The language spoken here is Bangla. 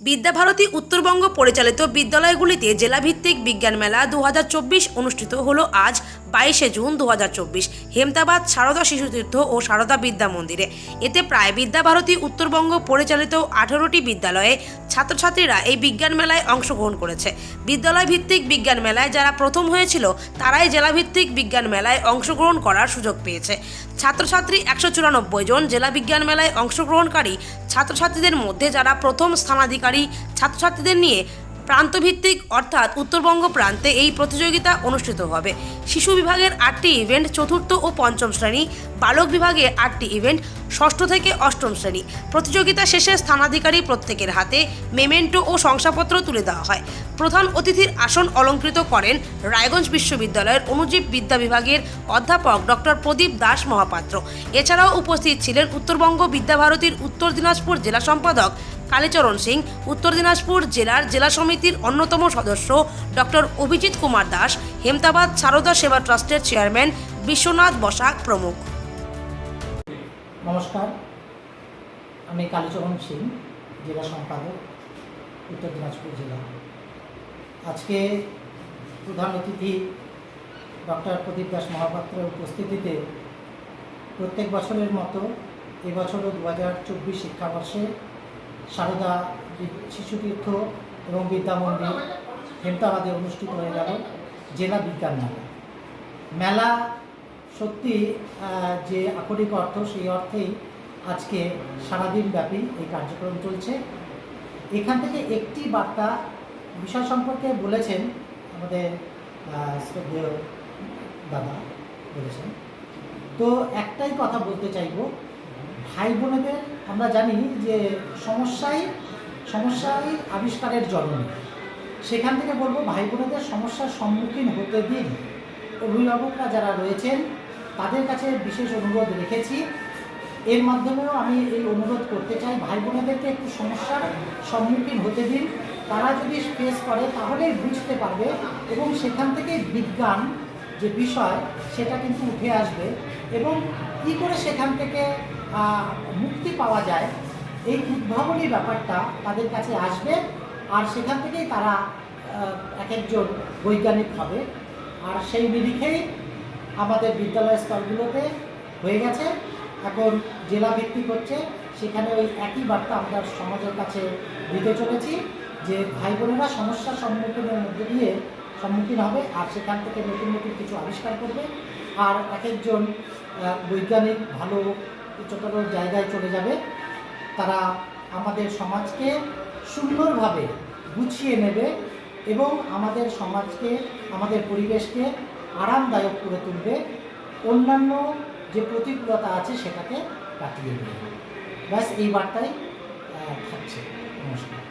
বিদ্যাভারতী উত্তরবঙ্গ পরিচালিত বিদ্যালয়গুলিতে জেলাভিত্তিক বিজ্ঞান মেলা 2024 অনুষ্ঠিত হলো আজ 22শে জুন 2024 হেমতাবাদ সারদা শিশুতীর্থ ও সারদা বিদ্যা মন্দিরে। এতে প্রায় বিদ্যাভারতী উত্তরবঙ্গ পরিচালিত 18টি বিদ্যালয়ে ছাত্রছাত্রীরা এই বিজ্ঞান মেলায় অংশগ্রহণ করেছে। বিদ্যালয় ভিত্তিক বিজ্ঞান মেলায় যারা প্রথম হয়েছিল তারাই জেলাভিত্তিক বিজ্ঞান মেলায় অংশগ্রহণ করার সুযোগ পেয়েছে। ছাত্রছাত্রী 194 জন। জেলা বিজ্ঞান মেলায় অংশগ্রহণকারী ছাত্রছাত্রীদের মধ্যে যারা প্রথম স্থানাধিকারী ছাত্রছাত্রীদের নিয়ে প্রান্তভিত্তিক অর্থাৎ উত্তরবঙ্গ প্রান্তে এই প্রতিযোগিতা অনুষ্ঠিত হবে। শিশু বিভাগের 8টি ইভেন্ট, চতুর্থ ও পঞ্চম শ্রেণী, বালক বিভাগে 8টি ইভেন্ট, ষষ্ঠ থেকে অষ্টম শ্রেণী। প্রতিযোগিতা শেষে স্থানাধিকারী প্রত্যেকের হাতে মেমেন্টো ও শংসাপত্র তুলে দেওয়া হয়। প্রধান অতিথির আসন অলঙ্কৃত করেন রায়গঞ্জ বিশ্ববিদ্যালয়ের অণুজীব বিদ্যা বিভাগের অধ্যাপক ডক্টর প্রদীপ দাস মহাপাত্র। এছাড়াও উপস্থিত ছিলেন উত্তরবঙ্গ বিদ্যাভারতীর উত্তর দিনাজপুর জেলা সম্পাদক কালীচরণ সিং, উত্তর দিনাজপুর জেলার জেলা সমিতির অন্যতম সদস্য ডক্টর অভিজিৎ কুমার দাস, হেমতাবাদ সারদা সেবা ট্রাস্টের চেয়ারম্যান বিশ্বনাথ বসাক প্রমুখ। নমস্কার, আমি কালীচরণ সিং, জেলা সম্পাদক, উত্তর দিনাজপুর জেলা। আজকে প্রধান অতিথি ডক্টর প্রদীপ দাস মহাপাত্রের উপস্থিতিতে প্রত্যেক বছরের মতো এবছরও 2024 শিক্ষাবর্ষে সারদা শিশুতীর্থ এবং বিদ্যা মন্দির হেমতাবাদে অনুষ্ঠিত হয়ে গেল জেলা বিজ্ঞান মেলা। মেলা সত্যি যে আকরিক অর্থ, সেই অর্থেই আজকে সারাদিন ব্যাপী এই কার্যক্রম চলছে। এখান থেকে একটি বার্তা বিষয় সম্পর্কে বলেছেন আমাদের শ্রদ্ধেয় দাদা বলেছেন। তো একটাই কথা বলতে চাইব, ভাই বোনেদের আমরা জানি যে সমস্যাই আবিষ্কারের জননী। সেখান থেকে বলবো, ভাই বোনেদের সমস্যার সম্মুখীন হতে দিন। অভিভাবকরা যারা রয়েছেন তাদের কাছে বিশেষ অনুরোধ রেখেছি। এর মাধ্যমেও আমি এই অনুরোধ করতে চাই, ভাই বোনেদেরকে একটু সমস্যার সম্মুখীন হতে দিন। তারা যদি ফেস করে তাহলেই বুঝতে পারবে এবং সেখান থেকে বিজ্ঞান যে বিষয় সেটা কিন্তু উঠে আসবে এবং কী করে সেখান থেকে মুক্তি পাওয়া যায়, এই উদ্ভাবনী ব্যাপারটা তাদের কাছে আসবে। আর সেখান থেকেই তারা এক একজন বৈজ্ঞানিক হবে। আর সেই নিরিখেই আমাদের বিদ্যালয় স্তরগুলোতে হয়ে গেছে, এখন জেলা ভিত্তিক হচ্ছে। সেখানে ওই একই বার্তা আমরা সমাজের কাছে দিতে চলেছি যে ভাই বোনেরা সমস্যার সম্মুখীনের মধ্যে দিয়ে সম্মুখীন হবে আর সেখান থেকে নতুন নতুন কিছু আবিষ্কার করবে। আর এক একজন বৈজ্ঞানিক ভালো উচ্চতর জায়গায় চলে যাবে। তারা আমাদের সমাজকে সুন্দরভাবে গুছিয়ে নেবে এবং আমাদের সমাজকে, আমাদের পরিবেশকে আরামদায়ক করে তুলবে। অন্যান্য যে প্রতিকূলতা আছে সেটাকে কাটিয়ে দেবে। ব্যাস এই বার্তাই থাকছে। নমস্কার।